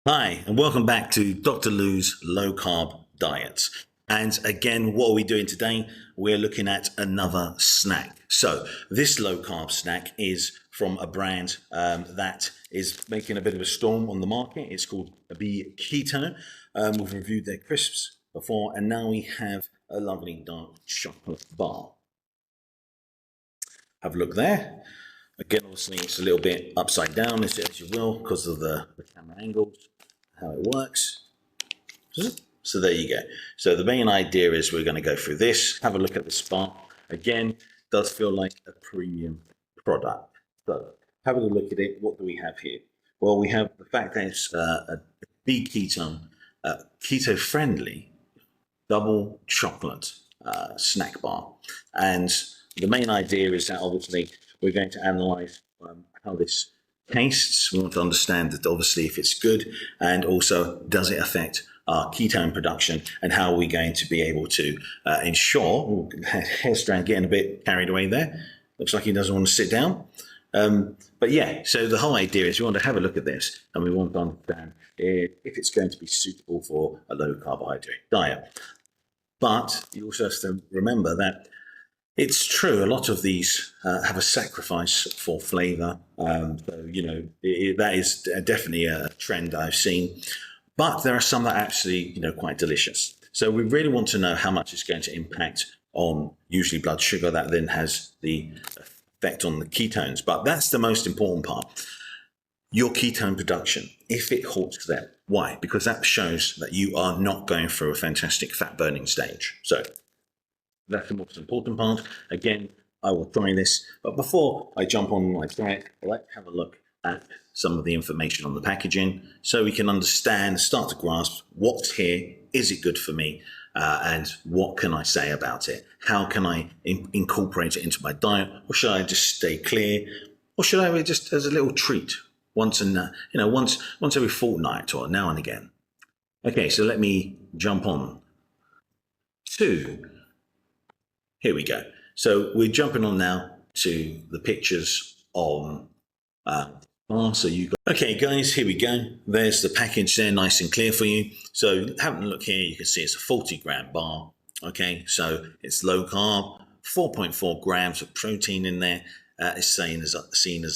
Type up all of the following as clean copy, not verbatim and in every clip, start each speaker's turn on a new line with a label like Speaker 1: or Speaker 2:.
Speaker 1: Hi, and welcome back to Dr. Lou's low carb diet. And again, what are we doing today? We're looking at another snack. So, this low carb snack is from a brand that is making a bit of a storm on the market. It's called Keto. We've reviewed their crisps before, and now we have a lovely dark chocolate bar. Have a look there. Again, obviously, it's a little bit upside down, as you will, because of the camera angles, how it works. So there you go. So the main idea is we're going to go through this, have a look at the bar. Again, does feel like a premium product. So having a look at it, what do we have here? Well, we have the fact that it's a big ketone, keto friendly double chocolate snack bar. And the main idea is that obviously we're going to analyze how this tastes. We want to understand that obviously if it's good, and also does it affect our ketone production, and how are we going to be able to ensure, hair strand getting a bit carried away there. Looks like he doesn't want to sit down. But yeah, so the whole idea is we want to have a look at this and we want to understand if it's going to be suitable for a low carbohydrate diet. But you also have to remember that it's true, a lot of these have a sacrifice for flavour. That is definitely a trend I've seen. But there are some that are actually, quite delicious. So we really want to know how much it's going to impact on usually blood sugar. That then has the effect on the ketones. But that's the most important part. Your ketone production, if it halts there. Why? Because that shows that you are not going through a fantastic fat burning stage. So that's the most important part. Again, I will try this. But before I jump on my diet, let's have a look at some of the information on the packaging so we can understand, start to grasp what's here, is it good for me, and what can I say about it? How can I incorporate it into my diet? Or should I just stay clear? Or should I just as a little treat once every fortnight or now and again? Okay, so let me jump on to, here we go. So we're jumping on now to the pictures on okay, guys, here we go. There's the package there, nice and clear for you. So having a look here, you can see it's a 40-gram bar. Okay, so it's low carb, 4.4 grams of protein in there. It's seen as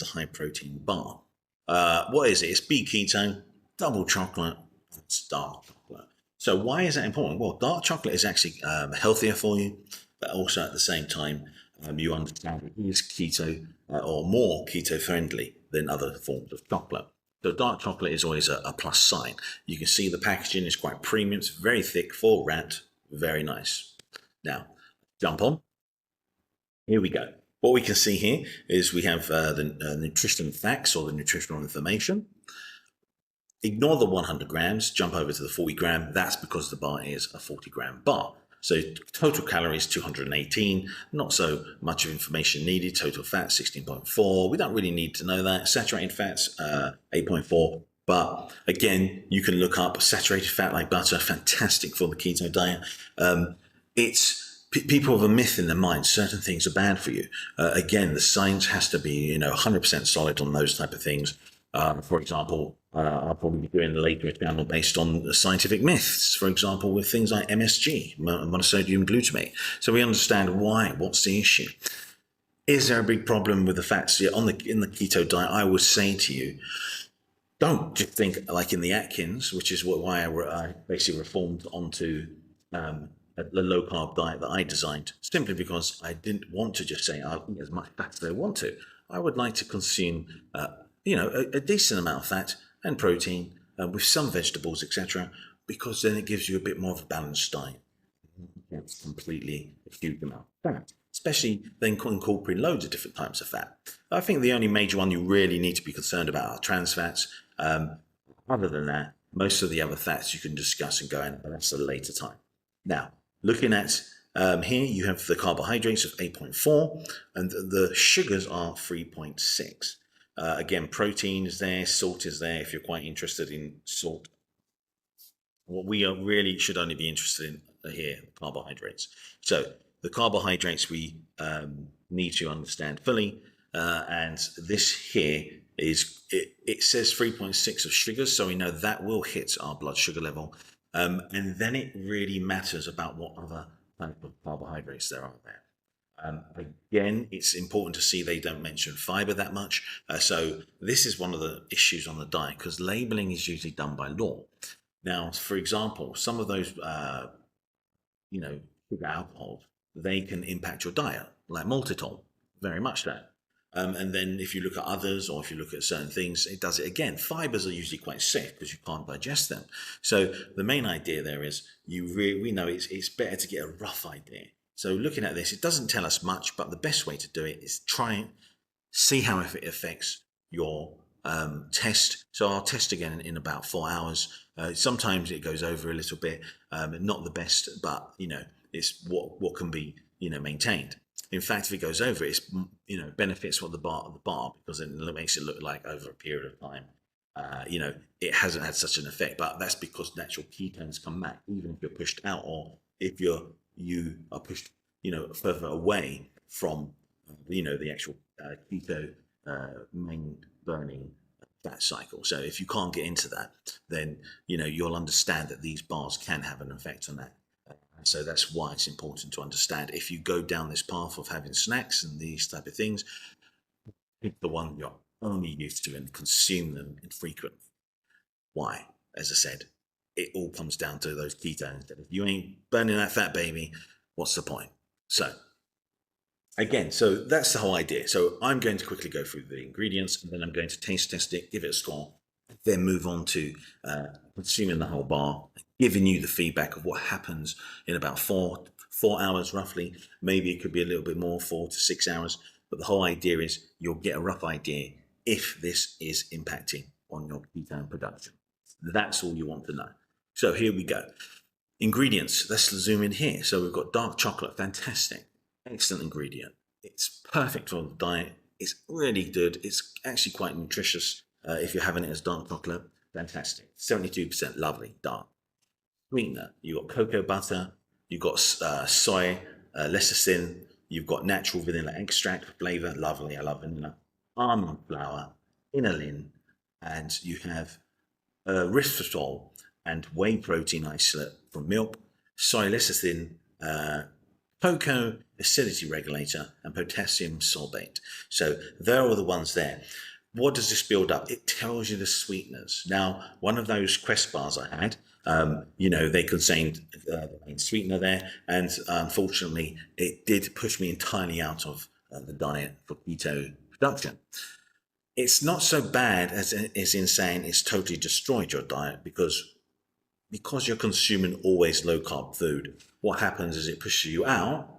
Speaker 1: a high protein bar. What is it? It's B keto, double chocolate, it's dark chocolate. So why is that important? Well, dark chocolate is actually healthier for you, but also at the same time, you understand it is keto or more keto friendly than other forms of chocolate. So dark chocolate is always a plus sign. You can see the packaging is quite premium. It's very thick, full wrapped, very nice. Now, jump on. Here we go. What we can see here is we have the nutrition facts or the nutritional information. Ignore the 100 grams, jump over to the 40 gram. That's because the bar is a 40-gram bar. So total calories 218, not so much of information needed. Total fat 16.4. We don't really need to know that. Saturated fats 8.4. But again, you can look up saturated fat like butter, fantastic for the keto diet. People have a myth in their mind. Certain things are bad for you. Again, the science has to be 100% solid on those type of things. For example, I'll probably be doing later a channel based on scientific myths, for example, with things like MSG, monosodium glutamate. So we understand why, what's the issue. Is there a big problem with the fats in the keto diet? I would say to you, don't just think like in the Atkins, which is why I basically reformed onto the low carb diet that I designed, simply because I didn't want to just say I'll eat as much fat as I want to. I would like to consume a decent amount of fat and protein with some vegetables, etc., because then it gives you a bit more of a balanced diet. It's completely a huge amount of fat, especially then incorporating loads of different types of fat. I think the only major one you really need to be concerned about are trans fats. Other than that, most of the other fats you can discuss and go in, but that's at a later time. Now, looking at here, you have the carbohydrates of 8.4 and the sugars are 3.6. Again, protein is there, salt is there if you're quite interested in salt. What we really should only be interested in here, carbohydrates. So the carbohydrates we need to understand fully. and this here it says 3.6 of sugars, so we know that will hit our blood sugar level. And then it really matters about what other type of carbohydrates there are there. Again, it's important to see they don't mention fiber that much. So this is one of the issues on the diet, because labeling is usually done by law. Now, for example, some of those, sugar alcohols, they can impact your diet, like maltitol, very much so. And then if you look at others, or if you look at certain things, it does it again. Fibers are usually quite safe because you can't digest them. So the main idea there is we know it's better to get a rough idea. So looking at this, it doesn't tell us much, but the best way to do it is try and see how it affects your test. So I'll test again in about 4 hours. Sometimes it goes over a little bit, not the best, but it's what can be maintained. In fact, if it goes over, it's benefits what the bar because it makes it look like over a period of time, it hasn't had such an effect. But that's because natural ketones come back, even if you're pushed out, or if you are pushed further away from the actual keto main burning fat cycle. So if you can't get into that, then you'll understand that these bars can have an effect on that. So that's why it's important to understand. If you go down this path of having snacks and these type of things, pick the one you're only used to and consume them infrequently. Why? As I said, it all comes down to those ketones. If you ain't burning that fat, baby, what's the point? So again, so that's the whole idea. So I'm going to quickly go through the ingredients, and then I'm going to taste test it, give it a score, then move on to consuming the whole bar, giving you the feedback of what happens in about 4 hours roughly. Maybe it could be a little bit more, 4 to 6 hours. But the whole idea is you'll get a rough idea if this is impacting on your ketone production. That's all you want to know. So here we go. Ingredients, let's zoom in here. So we've got dark chocolate, fantastic, excellent ingredient. It's perfect for the diet. It's really good. It's actually quite nutritious if you're having it as dark chocolate. Fantastic, 72%, lovely, dark. Sweetener, you've got cocoa butter, you've got soy lecithin, you've got natural vanilla extract for flavor, lovely, I love vanilla. Almond flour, inulin, and you have erythritol and whey protein isolate from milk, soy lecithin, cocoa acidity regulator, and potassium sorbate. So there are the ones there. What does this build up? It tells you the sweeteners. Now, one of those Quest bars I had, they contained the main sweetener there, and unfortunately, it did push me entirely out of the diet for keto production. It's not so bad as in saying it's totally destroyed your diet, because you're consuming always low carb food. What happens is it pushes you out,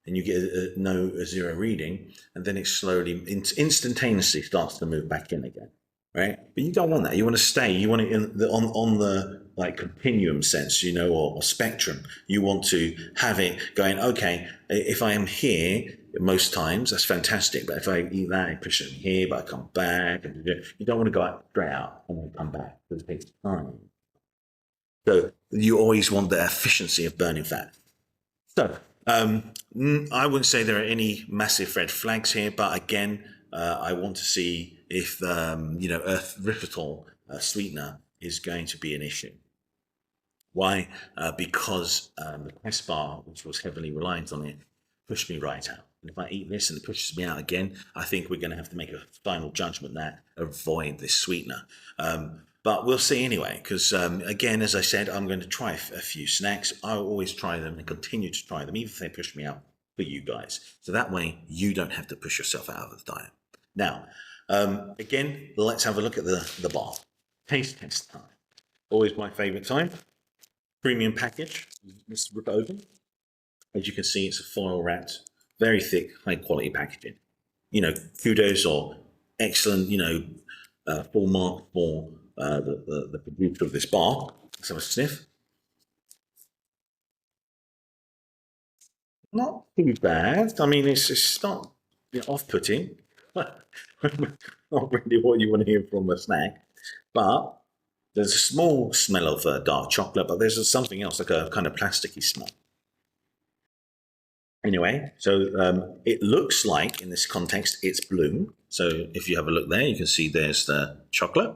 Speaker 1: and you get a zero reading, and then it slowly, instantaneously starts to move back in again, right? But you don't want that. You want to stay. You want it on the like continuum sense, or spectrum. You want to have it going, okay, if I am here most times, that's fantastic. But if I eat that, it pushes me here, but I come back. And you don't want to go straight out and then come back, because it takes time. So you always want the efficiency of burning fat. So I wouldn't say there are any massive red flags here, but again, I want to see if erythritol sweetener is going to be an issue. Why? Because the Quest bar, which was heavily reliant on it, pushed me right out. And if I eat this and it pushes me out again, I think we're going to have to make a final judgment that avoid this sweetener. But we'll see anyway, because again, as I said, I'm going to try a few snacks. I always try them and continue to try them, even if they push me out, for you guys. So that way you don't have to push yourself out of the diet. Now, again, let's have a look at the bar. Taste test time. Always my favorite time. Premium package. Let's rip it open. As you can see, it's a foil wrapped, very thick, high quality packaging. Kudos or excellent, full mark for the producer of this bar. Let's have a sniff. Not too bad. I mean, it's not off-putting. Not really what you want to hear from a snack, but there's a small smell of dark chocolate, but there's something else, like a kind of plasticky smell. Anyway, so it looks like in this context it's blue. So if you have a look there, you can see there's the chocolate.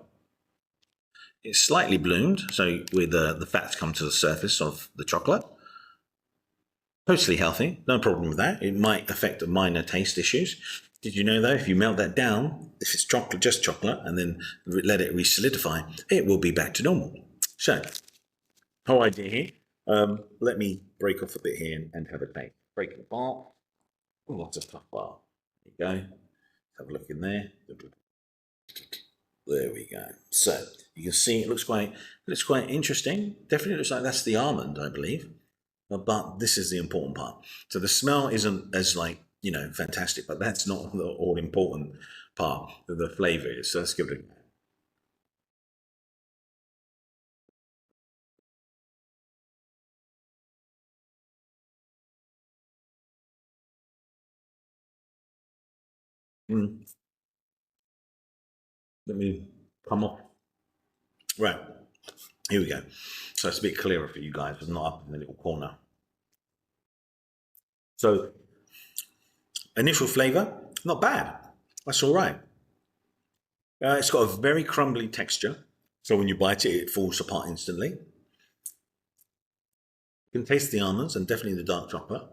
Speaker 1: It's slightly bloomed, so with the fats come to the surface of the chocolate. Totally healthy, no problem with that. It might affect minor taste issues. Did you know though, if you melt that down, if it's chocolate, just chocolate, and then let it re-solidify, it will be back to normal. So, whole idea here. Let me break off a bit here and have a taste. Break it apart. Oh, lots of tough bar. There you go. Have a look in there. There we go. So you can see it looks quite interesting. Definitely looks like that's the almond, I believe. But this is the important part. So the smell isn't as fantastic, but that's not the all important part. The flavour is. So let's give it a go. Mm. Let me come off. Right. Here we go. So it's a bit clearer for you guys. It's not up in the little corner. So initial flavour, not bad. That's all right. It's got a very crumbly texture. So when you bite it, it falls apart instantly. You can taste the almonds and definitely the dark chocolate.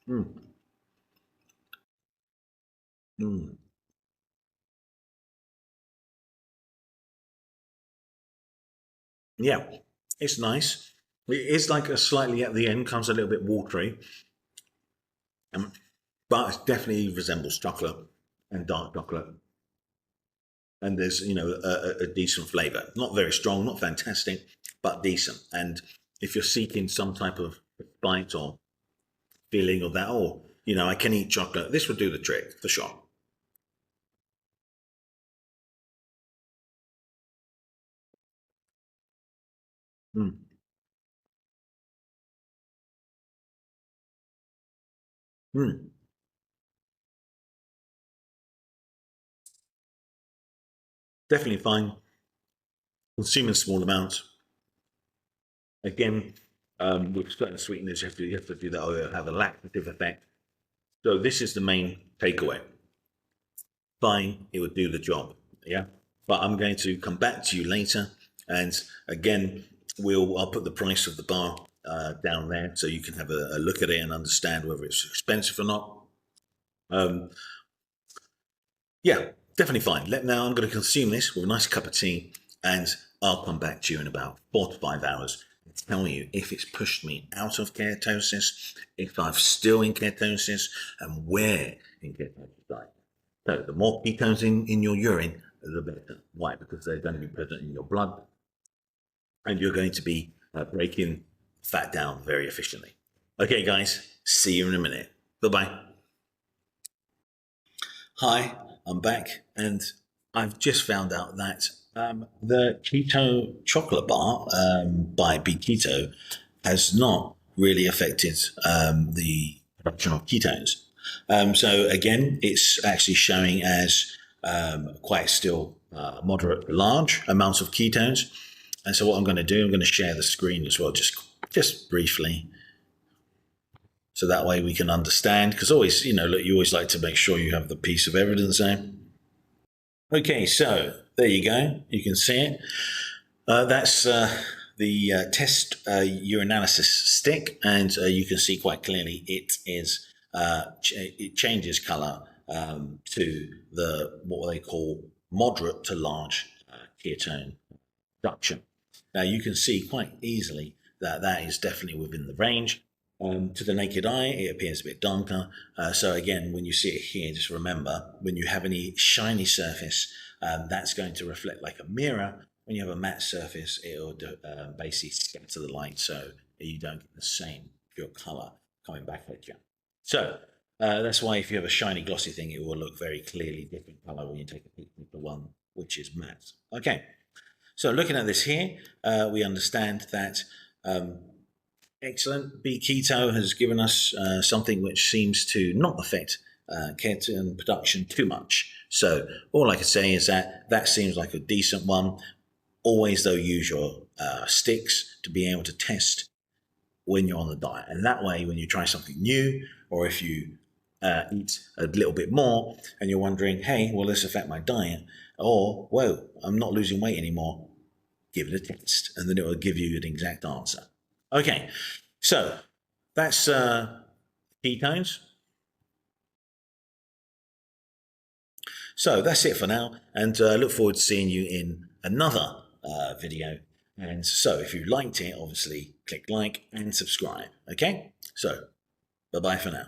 Speaker 1: Mm. Mm. Yeah, it's nice. It is like a slightly at the end, comes a little bit watery, but it definitely resembles chocolate and dark chocolate. And there's, a decent flavour. Not very strong, not fantastic, but decent. And if you're seeking some type of bite or feeling of that, I can eat chocolate, this would do the trick for sure. Mm. Mm. Definitely fine. Consuming small amounts. Again, with certain sweeteners, you have to do that, or have a lactative effect. So this is the main takeaway. Fine, it would do the job. Yeah. But I'm going to come back to you later. And again, I'll put the price of the bar down there so you can have a look at it and understand whether it's expensive or not. Um, yeah, definitely fine. Now I'm going to consume this with a nice cup of tea, and I'll come back to you in about 4 to 5 hours and tell you if it's pushed me out of ketosis, if I'm still in ketosis, and where in ketosis I am. So the more ketones in your urine, the better. Why? Because they're going to be present in your blood, and you're going to be breaking fat down very efficiently. Okay, guys, see you in a minute. Bye bye. Hi, I'm back, and I've just found out that the keto chocolate bar by Be Keto has not really affected the production of ketones. So again, it's actually showing as quite still moderate, large amounts of ketones. And so what I'm going to do, I'm going to share the screen as well, just briefly, so that way we can understand. Because always, look, you always like to make sure you have the piece of evidence there. Okay, so there you go. You can see it. That's the test urinalysis stick, and you can see quite clearly it changes color to what they call moderate to large ketone production. Now you can see quite easily that that is definitely within the range. To the naked eye, it appears a bit darker. So again, when you see it here, just remember, when you have any shiny surface, that's going to reflect like a mirror. When you have a matte surface, it'll basically scatter the light, so you don't get the same pure color coming back at you. So that's why if you have a shiny glossy thing, it will look very clearly different color when you take a picture of the one which is matte. Okay, so looking at this here, we understand that excellent. B Keto has given us something which seems to not affect ketone production too much. So all I can say is that seems like a decent one. Always, though, use your sticks to be able to test when you're on the diet. And that way, when you try something new, or if you eat a little bit more and you're wondering, hey, will this affect my diet? Or, whoa, I'm not losing weight anymore. Give it a test, and then it will give you an exact answer. Okay, so that's ketones. So that's it for now, and look forward to seeing you in another video. And so if you liked it, obviously click like and subscribe. Okay, so bye-bye for now.